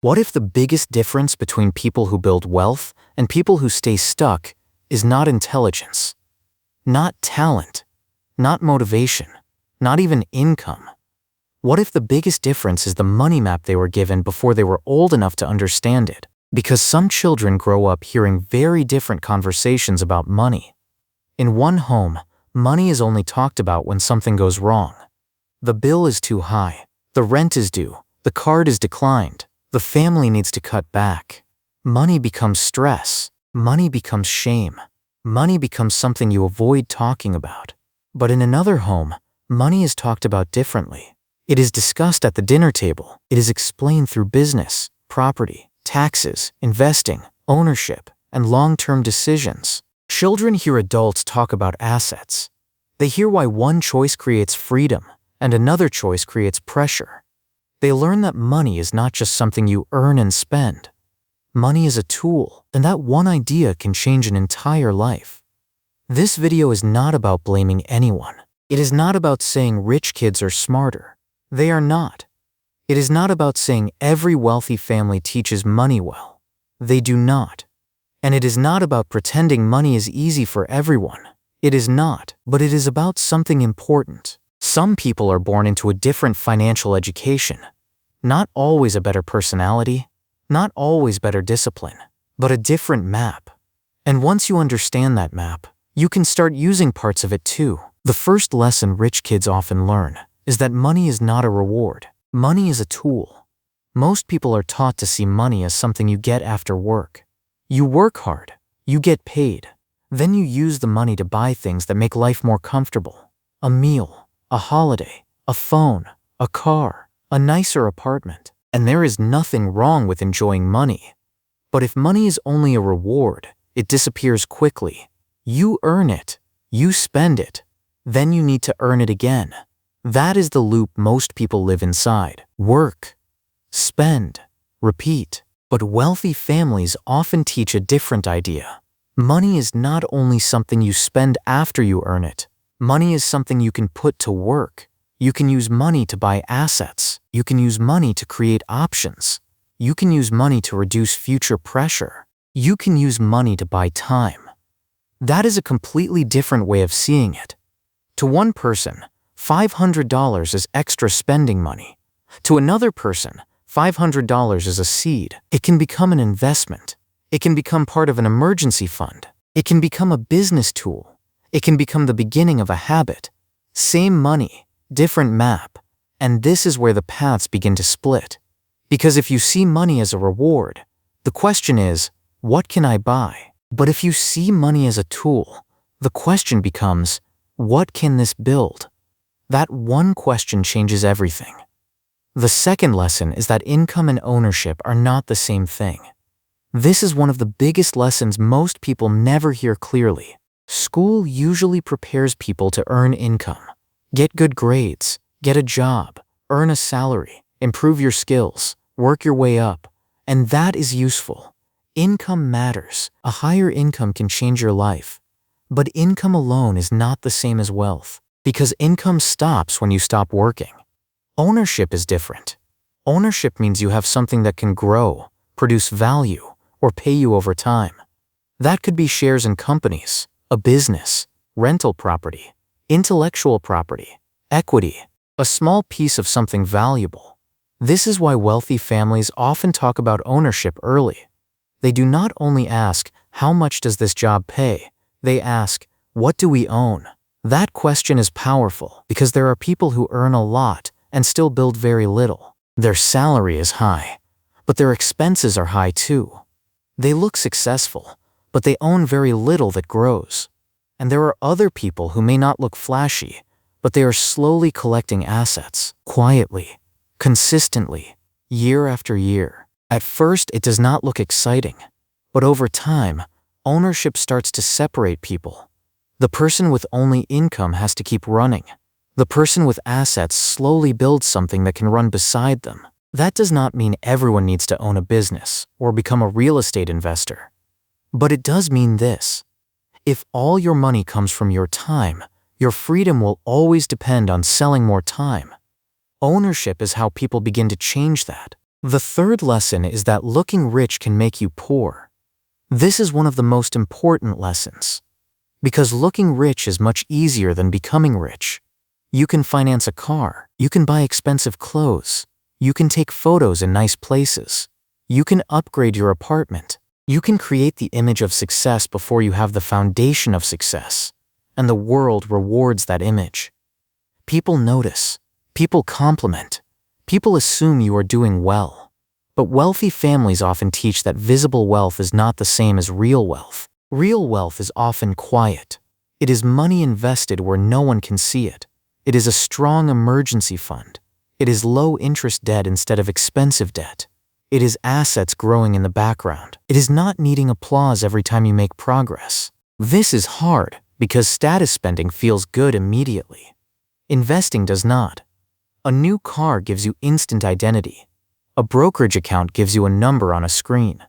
What if the biggest difference between people who build wealth and people who stay stuck is not intelligence, not talent, not motivation, not even income? What if the biggest difference is the money map they were given before they were old enough to understand it? Because some children grow up hearing very different conversations about money. In one home, money is only talked about when something goes wrong. The bill is too high, the rent is due, the card is declined, the family needs to cut back. Money becomes stress, money becomes shame, money becomes something you avoid talking about. But in another home, money is talked about differently. It is discussed at the dinner table. It is explained through business, property, taxes, investing, ownership, and long-term decisions. Children hear adults talk about assets. They hear why one choice creates freedom and another choice creates pressure. They learn that money is not just something you earn and spend. Money is a tool, and that one idea can change an entire life. This video is not about blaming anyone. It is not about saying rich kids are smarter. They are not. It is not about saying every wealthy family teaches money well. They do not. And it is not about pretending money is easy for everyone. It is not, but it is about something important. Some people are born into a different financial education. Not always a better personality, not always better discipline, but a different map. And once you understand that map, you can start using parts of it too. The first lesson rich kids often learn is that money is not a reward. Money is a tool. Most people are taught to see money as something you get after work. You work hard, you get paid, then you use the money to buy things that make life more comfortable. A meal, a holiday, a phone, a car, a nicer apartment. And there is nothing wrong with enjoying money. But if money is only a reward, it disappears quickly. You earn it, you spend it, then you need to earn it again. That is the loop most people live inside. Work, spend, repeat. But wealthy families often teach a different idea. Money is not only something you spend after you earn it. Money is something you can put to work. You can use money to buy assets. You can use money to create options. You can use money to reduce future pressure. You can use money to buy time. That is a completely different way of seeing it. To one person, $500 is extra spending money. To another person, $500 is a seed. It can become an investment. It can become part of an emergency fund. It can become a business tool. It can become the beginning of a habit. Same money, different map. And this is where the paths begin to split. Because if you see money as a reward, the question is, what can I buy? But if you see money as a tool, the question becomes, what can this build? That one question changes everything. The second lesson is that income and ownership are not the same thing. This is one of the biggest lessons most people never hear clearly. School usually prepares people to earn income, get good grades, get a job, earn a salary, improve your skills, work your way up, and that is useful. Income matters. A higher income can change your life. But income alone is not the same as wealth, because income stops when you stop working. Ownership is different. Ownership means you have something that can grow, produce value, or pay you over time. That could be shares in companies, a business, rental property, intellectual property, equity, a small piece of something valuable. This is why wealthy families often talk about ownership early. They do not only ask, how much does this job pay? They ask, what do we own? That question is powerful because there are people who earn a lot and still build very little. Their salary is high, but their expenses are high too. They look successful, but they own very little that grows. And there are other people who may not look flashy, but they are slowly collecting assets, quietly, consistently, year after year. At first, it does not look exciting, but over time, ownership starts to separate people. The person with only income has to keep running. The person with assets slowly builds something that can run beside them. That does not mean everyone needs to own a business or become a real estate investor. But it does mean this. If all your money comes from your time, your freedom will always depend on selling more time. Ownership is how people begin to change that. The third lesson is that looking rich can make you poor. This is one of the most important lessons. Because looking rich is much easier than becoming rich. You can finance a car, you can buy expensive clothes, you can take photos in nice places, you can upgrade your apartment, you can create the image of success before you have the foundation of success, and the world rewards that image. People notice, people compliment, people assume you are doing well. But wealthy families often teach that visible wealth is not the same as real wealth. Real wealth is often quiet. It is money invested where no one can see it. It is a strong emergency fund. It is low-interest debt instead of expensive debt. It is assets growing in the background. It is not needing applause every time you make progress. This is hard because status spending feels good immediately. Investing does not. A new car gives you instant identity. A brokerage account gives you a number on a screen.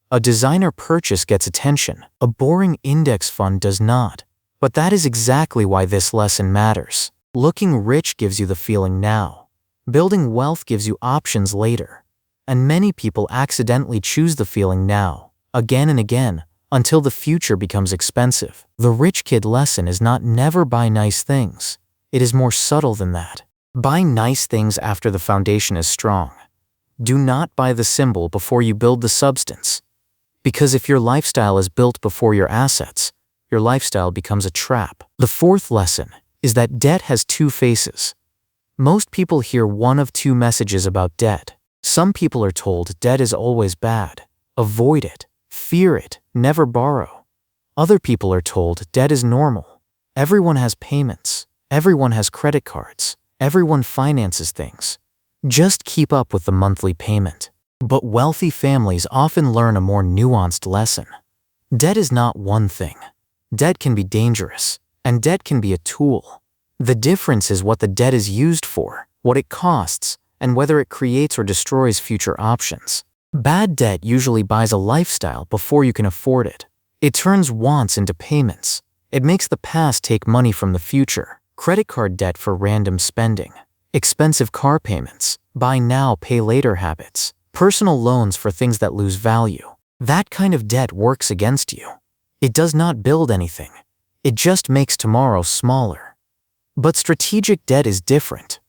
A designer purchase gets attention. A boring index fund does not. But that is exactly why this lesson matters. Looking rich gives you the feeling now. Building wealth gives you options later. And many people accidentally choose the feeling now, again and again, until the future becomes expensive. The rich kid lesson is not never buy nice things. It is more subtle than that. Buy nice things after the foundation is strong. Do not buy the symbol before you build the substance. Because if your lifestyle is built before your assets, your lifestyle becomes a trap. The fourth lesson is that debt has two faces. Most people hear one of two messages about debt. Some people are told debt is always bad. Avoid it. Fear it. Never borrow. Other people are told debt is normal. Everyone has payments. Everyone has credit cards. Everyone finances things. Just keep up with the monthly payment. But wealthy families often learn a more nuanced lesson. Debt is not one thing. Debt can be dangerous, and debt can be a tool. The difference is what the debt is used for, what it costs, and whether it creates or destroys future options. Bad debt usually buys a lifestyle before you can afford it. It turns wants into payments. It makes the past take money from the future. Credit card debt for random spending. Expensive car payments. Buy now, pay later habits. Personal loans for things that lose value. That kind of debt works against you. It does not build anything. It just makes tomorrow smaller. But strategic debt is different.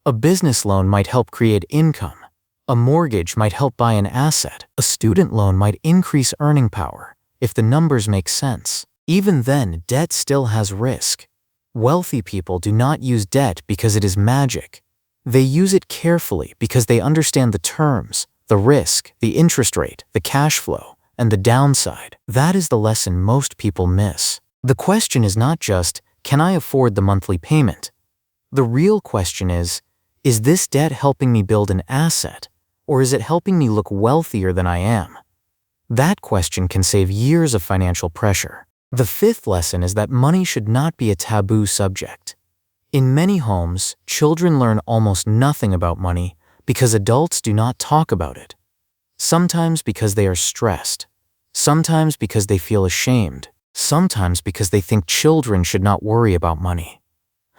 A business loan might help create income. A mortgage might help buy an asset. A student loan might increase earning power, if the numbers make sense. Even then, debt still has risk. Wealthy people do not use debt because it is magic. They use it carefully because they understand the terms, the risk, the interest rate, the cash flow, and the downside. That is the lesson most people miss. The question is not just, can I afford the monthly payment? The real question is this debt helping me build an asset, or is it helping me look wealthier than I am? That question can save years of financial pressure. The fifth lesson is that money should not be a taboo subject. In many homes, children learn almost nothing about money because adults do not talk about it. Sometimes because they are stressed. Sometimes because they feel ashamed. Sometimes because they think children should not worry about money.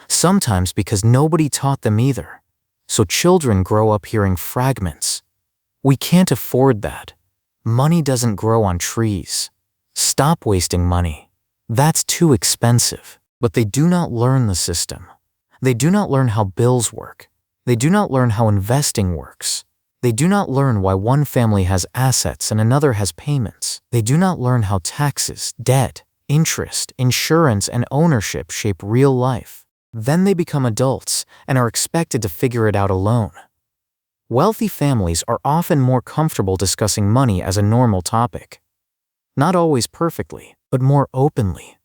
Sometimes because nobody taught them either. So children grow up hearing fragments. We can't afford that. Money doesn't grow on trees. Stop wasting money. That's too expensive. But they do not learn the system. They do not learn how bills work. They do not learn how investing works. They do not learn why one family has assets and another has payments. They do not learn how taxes, debt, interest, insurance, and ownership shape real life. Then they become adults and are expected to figure it out alone. Wealthy families are often more comfortable discussing money as a normal topic. Not always perfectly, but more openly.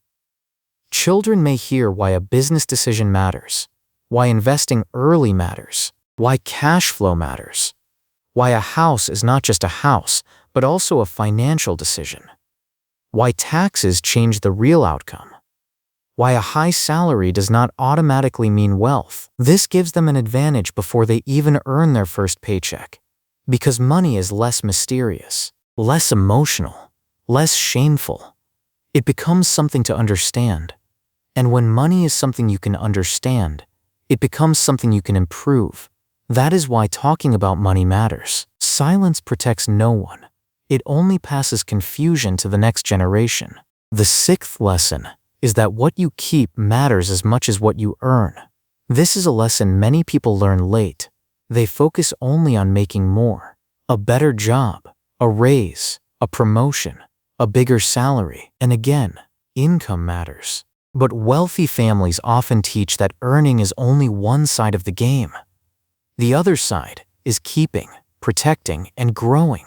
Children may hear why a business decision matters, why investing early matters, why cash flow matters, why a house is not just a house, but also a financial decision, why taxes change the real outcome, why a high salary does not automatically mean wealth. This gives them an advantage before they even earn their first paycheck, because money is less mysterious, less emotional, less shameful. It becomes something to understand. And when money is something you can understand, it becomes something you can improve. That is why talking about money matters. Silence protects no one. It only passes confusion to the next generation. The sixth lesson is that what you keep matters as much as what you earn. This is a lesson many people learn late. They focus only on making more, a better job, a raise, a promotion, a bigger salary, and again, income matters. But wealthy families often teach that earning is only one side of the game. The other side is keeping, protecting, and growing.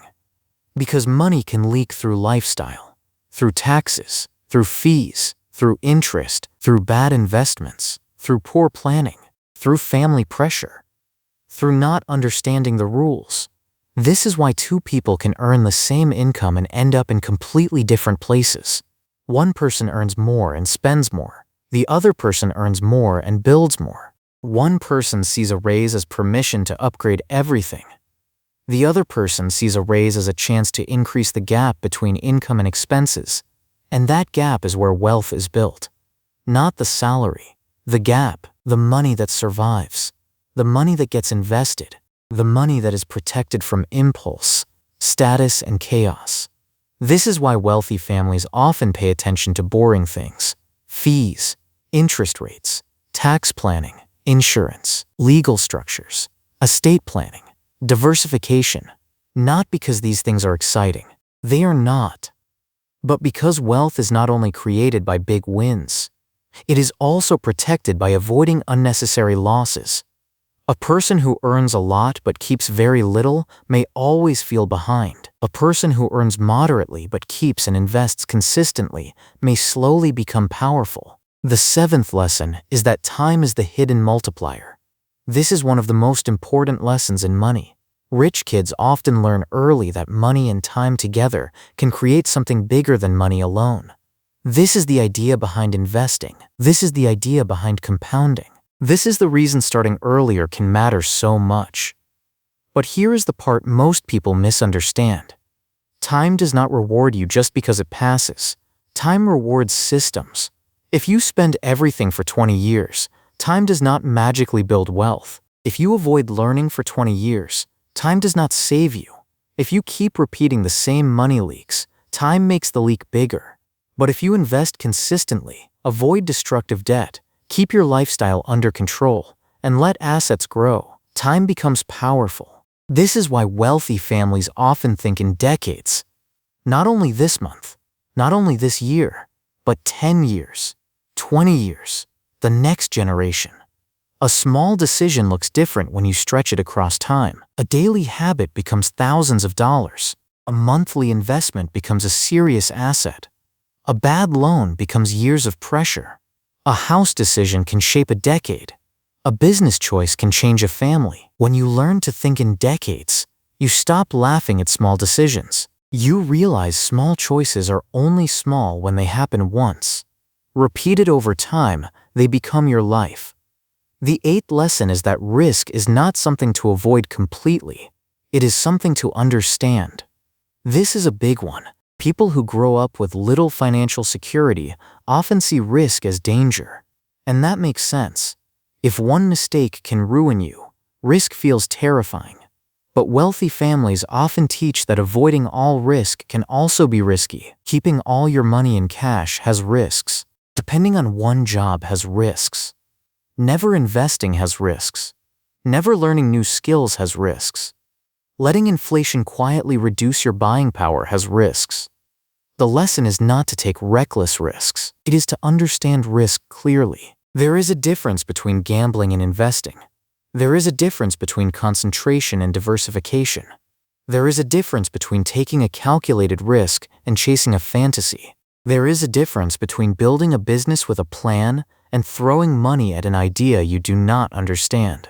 Because money can leak through lifestyle, through taxes, through fees, through interest, through bad investments, through poor planning, through family pressure, through not understanding the rules. This is why two people can earn the same income and end up in completely different places. One person earns more and spends more. The other person earns more and builds more. One person sees a raise as permission to upgrade everything. The other person sees a raise as a chance to increase the gap between income and expenses. And that gap is where wealth is built. Not the salary. The gap, the money that survives. The money that gets invested. The money that is protected from impulse, status, and chaos. This is why wealthy families often pay attention to boring things: fees, interest rates, tax planning, insurance, legal structures, estate planning, diversification. Not because these things are exciting. They are not. But because wealth is not only created by big wins, it is also protected by avoiding unnecessary losses. A person who earns a lot but keeps very little may always feel behind. A person who earns moderately but keeps and invests consistently may slowly become powerful. The seventh lesson is that time is the hidden multiplier. This is one of the most important lessons in money. Rich kids often learn early that money and time together can create something bigger than money alone. This is the idea behind investing. This is the idea behind compounding. This is the reason starting earlier can matter so much. But here is the part most people misunderstand. Time does not reward you just because it passes. Time rewards systems. If you spend everything for 20 years, time does not magically build wealth. If you avoid learning for 20 years, time does not save you. If you keep repeating the same money leaks, time makes the leak bigger. But if you invest consistently, avoid destructive debt, keep your lifestyle under control, and let assets grow, time becomes powerful. This is why wealthy families often think in decades. Not only this month, not only this year, but 10 years, 20 years, the next generation. A small decision looks different when you stretch it across time. A daily habit becomes thousands of dollars. A monthly investment becomes a serious asset. A bad loan becomes years of pressure. A house decision can shape a decade. A business choice can change a family. When you learn to think in decades, you stop laughing at small decisions. You realize small choices are only small when they happen once. Repeated over time, they become your life. The eighth lesson is that risk is not something to avoid completely. It is something to understand. This is a big one. People who grow up with little financial security often see risk as danger. And that makes sense. If one mistake can ruin you, risk feels terrifying. But wealthy families often teach that avoiding all risk can also be risky. Keeping all your money in cash has risks. Depending on one job has risks. Never investing has risks. Never learning new skills has risks. Letting inflation quietly reduce your buying power has risks. The lesson is not to take reckless risks. It is to understand risk clearly. There is a difference between gambling and investing. There is a difference between concentration and diversification. There is a difference between taking a calculated risk and chasing a fantasy. There is a difference between building a business with a plan and throwing money at an idea you do not understand.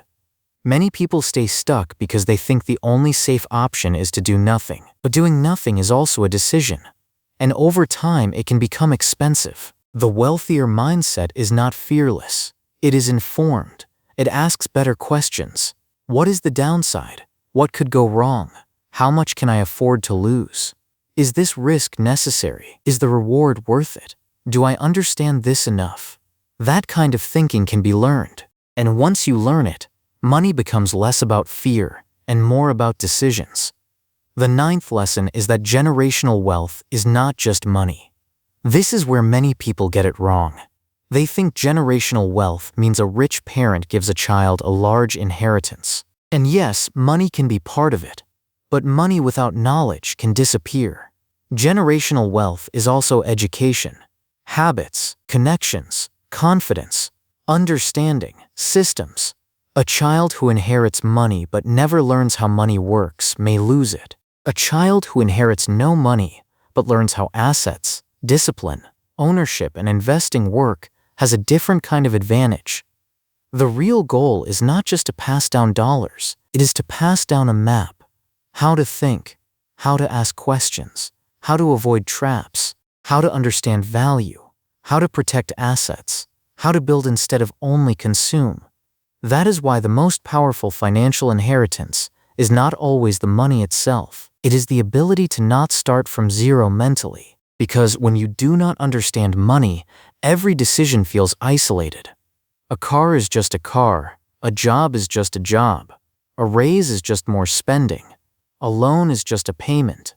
Many people stay stuck because they think the only safe option is to do nothing. But doing nothing is also a decision. And over time, it can become expensive. The wealthier mindset is not fearless. It is informed. It asks better questions. What is the downside? What could go wrong? How much can I afford to lose? Is this risk necessary? Is the reward worth it? Do I understand this enough? That kind of thinking can be learned. And once you learn it, money becomes less about fear and more about decisions. The ninth lesson is that generational wealth is not just money. This is where many people get it wrong. They think generational wealth means a rich parent gives a child a large inheritance. And yes, money can be part of it, but money without knowledge can disappear. Generational wealth is also education, habits, connections, confidence, understanding, systems. A child who inherits money but never learns how money works may lose it. A child who inherits no money but learns how assets, discipline, ownership, and investing work has a different kind of advantage. The real goal is not just to pass down dollars, it is to pass down a map. How to think, how to ask questions, how to avoid traps, how to understand value, how to protect assets, how to build instead of only consume. That is why the most powerful financial inheritance is not always the money itself. It is the ability to not start from zero mentally. Because when you do not understand money, every decision feels isolated. A car is just a car, a job is just a job, a raise is just more spending, a loan is just a payment.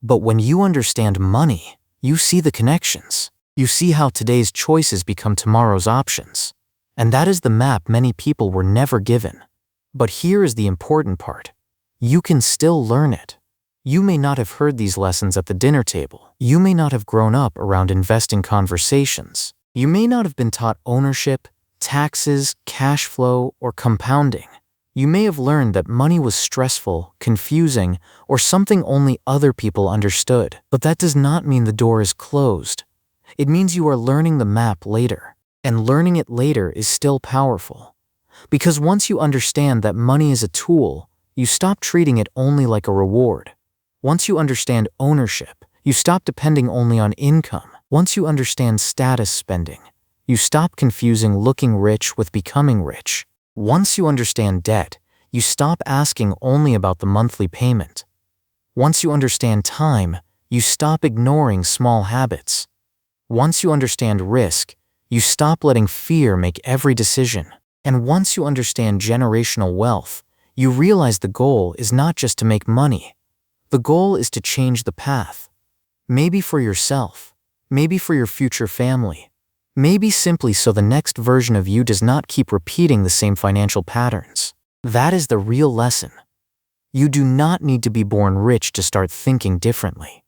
But when you understand money, you see the connections. You see how today's choices become tomorrow's options. And that is the map many people were never given. But here is the important part. You can still learn it. You may not have heard these lessons at the dinner table. You may not have grown up around investing conversations. You may not have been taught ownership, taxes, cash flow, or compounding. You may have learned that money was stressful, confusing, or something only other people understood. But that does not mean the door is closed. It means you are learning the map later. And learning it later is still powerful. Because once you understand that money is a tool, you stop treating it only like a reward. Once you understand ownership, you stop depending only on income. Once you understand status spending, you stop confusing looking rich with becoming rich. Once you understand debt, you stop asking only about the monthly payment. Once you understand time, you stop ignoring small habits. Once you understand risk, you stop letting fear make every decision. And once you understand generational wealth, you realize the goal is not just to make money. The goal is to change the path. Maybe for yourself, maybe for your future family, maybe simply so the next version of you does not keep repeating the same financial patterns. That is the real lesson. You do not need to be born rich to start thinking differently.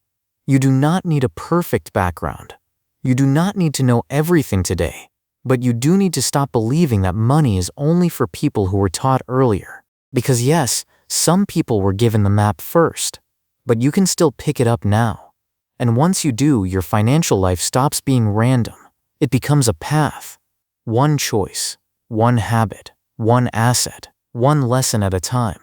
You do not need a perfect background. You do not need to know everything today, but you do need to stop believing that money is only for people who were taught earlier. Because yes, some people were given the map first, but you can still pick it up now. And once you do, your financial life stops being random. It becomes a path. One choice, one habit, one asset, one lesson at a time.